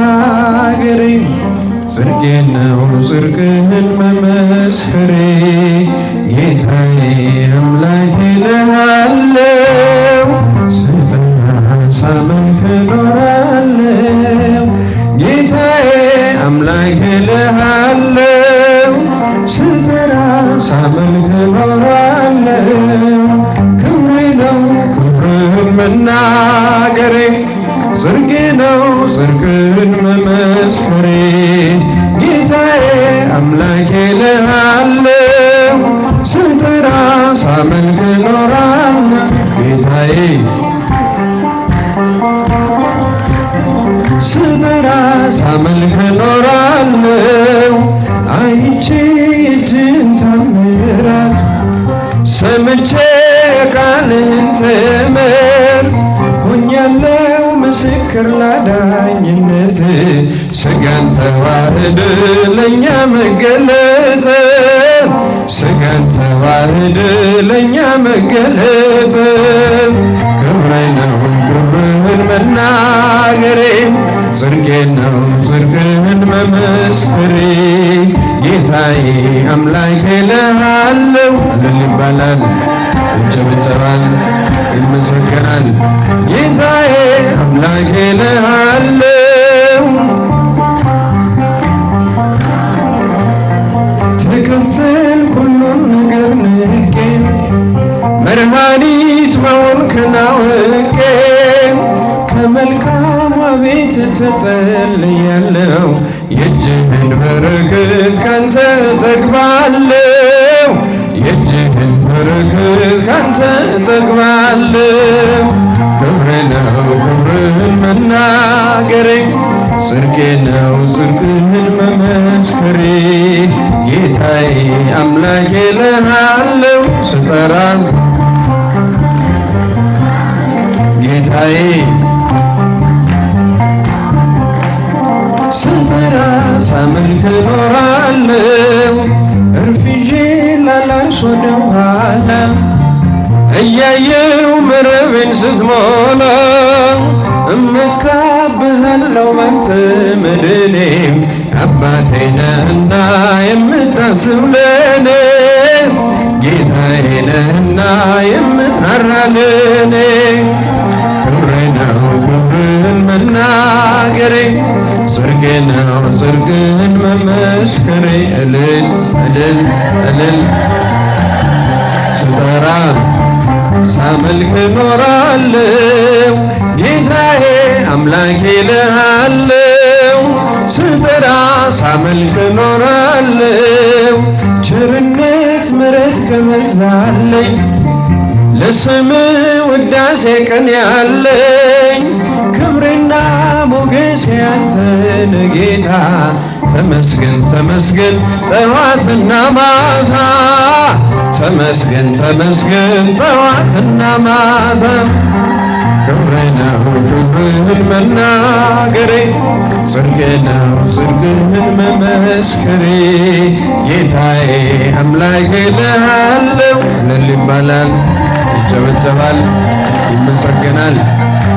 መናገሬ ጽድቄ ነው ጽድቅህን መመስከሬ ጌታዬ አምላኬ እልሃለሁ ስጠራ ሳመልክ እኖራለሁ ጌታዬ አምላኬ እልሃለሁ ስጠራ ሳመልክ እኖራለሁ ክብሬ ነው ክብርህን መናገሬ ጽድቄ ነው ጽድቅህን መመስከሬ ጌታዬ አምላኬ እልሃለሁ ስጠራ ሳመልክ እኖራለሁ ጌታዬ ስጠራ ሳመልክ እኖራለሁ አይቼ እጅን ታምራት ሰምቼ ቃልህን ትምህርት ሆኛለሁ ምስክር ላዳኝነት ሥጋን ተዋህድ ለእኛ መገለጥ ሥጋን ተዋህድ ለእኛ መገለጥ ክብሬ ነው ክብርህን መናገሬ ጽድቄ ነው ጽድቅህን መመስከሬ ጌታዬ አምላኬ እልሃለሁ እልል ይባላል ይጨበጨባል ይመሰገናል ጌታዬ አምላኬ እልሃለሁ ተከተል ሁሉን ነገር ንቄ መድኃኒት መሆንክን አውቄ ከመልካሟ ቤት ተጠልያለሁ የእጅህን በረከት ካንተ ጠግባለሁ የእጅህን በረከት ካንተ ጠግባለሁ ክብሬ ነው ክብርህን መናገሬ ጽድቄ ነው ጽድቅህን መመስከሬ ጌታዬ አምላኬ እልሃለሁ ስጠራ ጌታዬ ስጠራ ሳመልክ እኖራለሁ እርፍ ይዤ ላላርስ ወደ ኋላ እያየው መረቤን ስትሞላ እመካብሃለሁ ባንተ መድኔም አባቴ ነህና የምታስብ ለኔ ጌታዬ ነህና የምትራራ ለኔ ክብሬ ነው ክብርህን መናገሬ ጽድቄ ነው ጽድቅህን መመስከሬ እልል እልል እልል ስጠራ ሳመልክ እኖራለሁ ጌታዬ አምላኬ እልሃለሁ ስጠራ ሳመልክ እኖራለሁ ቸርነት ምሕረት ከበዛልኝ ለስም ውዳሴ ቀን ያለኝ ክብሬና ሞገሴ ያንተን ጌታ ተመስገን ተመስገን ጠዋትና ማታ ተመስገን ተመስገን ጠዋትና ማታ ክብሬ ነው ክብርህን መናገሬ ጽድቄ ነው ጽድቅህን መመስከሬ ጌታዬ አምላኬ እልሃለሁ እልል ይባላል ይጨበጨባል ይመሰገናል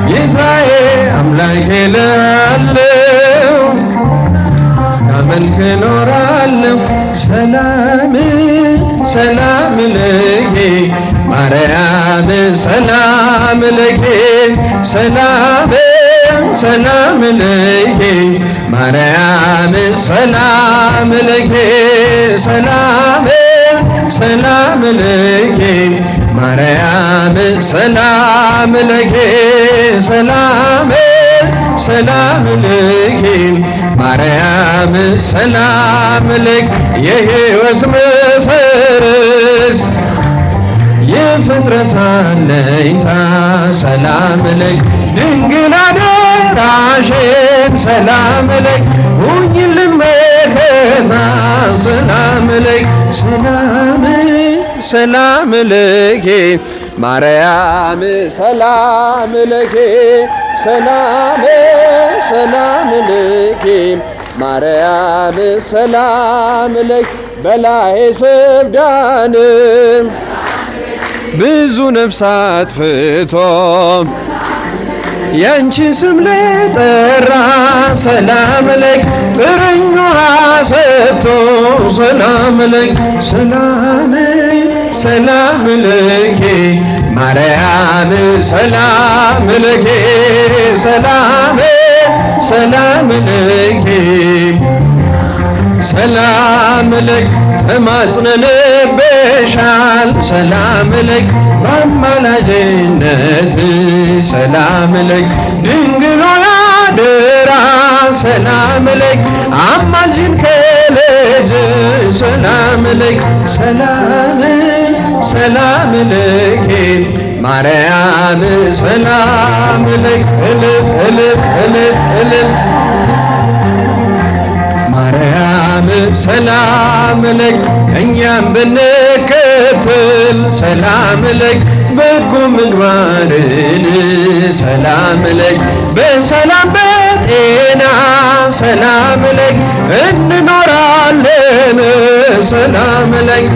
ጌታዬ አምላኬ እልሃለሁ ሳመልክ እኖራለሁ ሰላም ሰላም ለኪ ማርያም ሰላም ለኪ ሰላም ሰላም ለኪ ማርያም ሰላም ለኪ ሰላም ሰላም ለኪ ማርያም ሰላም ለኪ ሰላም ሰላም ለኪ ማርያም ሰላም ለኪ የሕይወት መሰረት የፍጥረት አለኝታ ሰላም ለኪ ድንግል አደራሽን ሰላም ለኪ ሁኚልን መከታ ሰላም ለኪ ሰላም ሰላም ለኪ ማርያም ሰላም ለኪ ሰላም ሰላም ለኪ ማርያም ሰላም ለኪ በላይ ሰብዳን ብዙ ነፍሳት ፍቶ ያንቺን ስም ለጠራ ሰላም ለኪ ጥርኝ ውሃ ሰጥቶ ሰላም ለኪ ሰላም ለኪ ማርያም ሰላም ለኪ ሰላም ለኪ ሰላም ለኪ ተማጽነንብሻል ሰላም ለኪ በአማላጅነት ሰላም ለኪ ድንግል ሆይ አደራ ሰላም ለኪ አማልጅን ከልጅ ሰላም ለኪ ሰላም ለኪ ማርያም ሰላም ለኪ ማርያም ሰላም ለኪ እኛም ብንከተል ሰላም ለኪ በጎ ምግባርን ሰላም ለኪ በሰላም በጤና ሰላም ለኪ እንኖራለን ሰላም ለኪ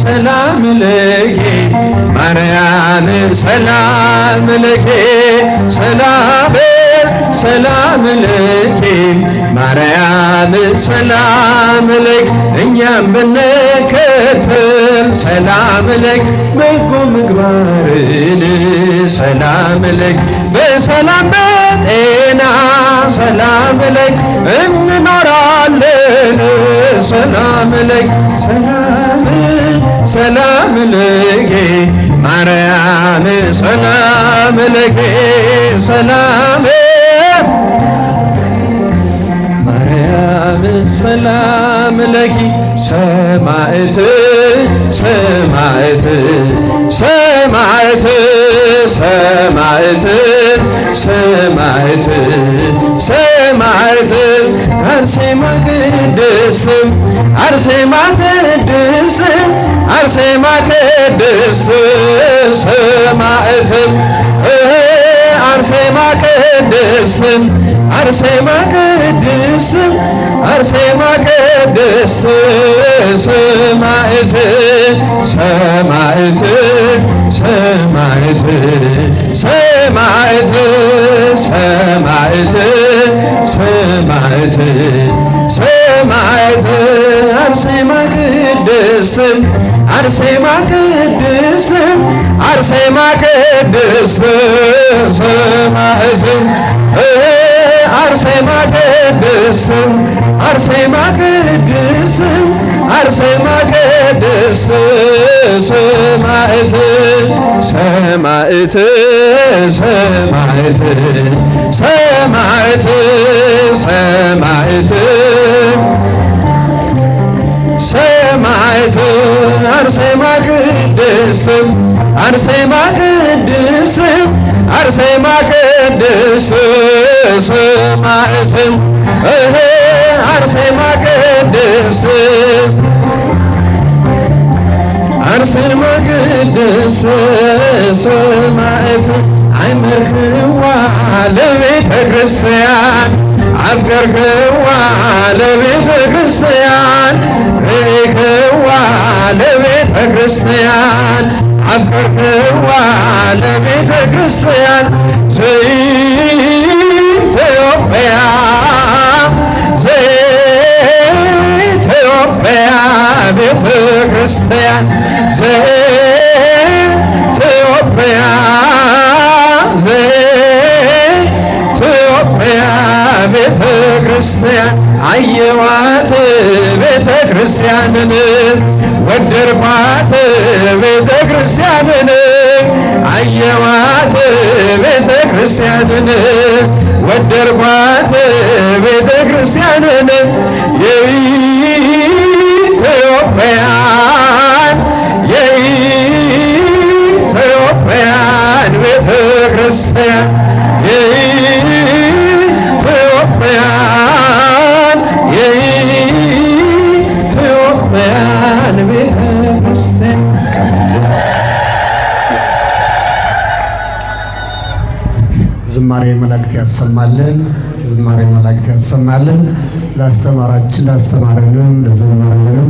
ሰላም ለኪ ማርያም ሰላም ለኪ ሰላም ለኪ ማርያም ሰላም ለኪ እኛም ብንከተል ሰላም ለኪ በጎ ምግባርን ሰላም ለኪ በሰላም በጤና ሰላም ለኪ እንኖራለን ሰላም ለኪ ሰላም ለኪ ማርያም ሰላም ለኪ ማርያም ሰላም ለኪ ሰማዕት አርሴማ ቅድስት አርሴማ ቅድስት ሰማዕት አርሴማ ቅድስት አርሴማ ቅድስት ሰማዕት አርሴማ ቅድስት አርሴማ ቅድስት ሰማዕት አርሴማ ቅድስት ሰማዕት ሰማዕት አርሴማ ቅድስት አርሴማ ቅድስት ሰማዕት አርሴማ ቅድስት አርሴማ ቅድስት ሰማዕት አይመርክዋ ለቤተ ክርስቲያን አፍቀርክዋ ለቤተ ክርስቲያን ርኢክዋ ለቤተ ክርስቲያን አፍቀርክዋ ለቤተ ክርስቲያን ዘኢትዮጵያ ቤተ ክርስቲያን ዘኢትዮጵያ ቤተ ክርስቲያን አየዋት ቤተ ክርስቲያንን ወደድኳት ቤተ ክርስቲያንን አየዋት ቤተ ክርስቲያንን ወደድኳት ቤተ ክርስቲያንን የኢትዮጵያን ቤተ ክርስቲያን የኢትዮጵያን ቤተ ክርስቲያን ዝማሬ መላእክት ያሰማልን። ዝማሬ መላእክት ያሰማልን። ላስተማረንም ለዘማረንም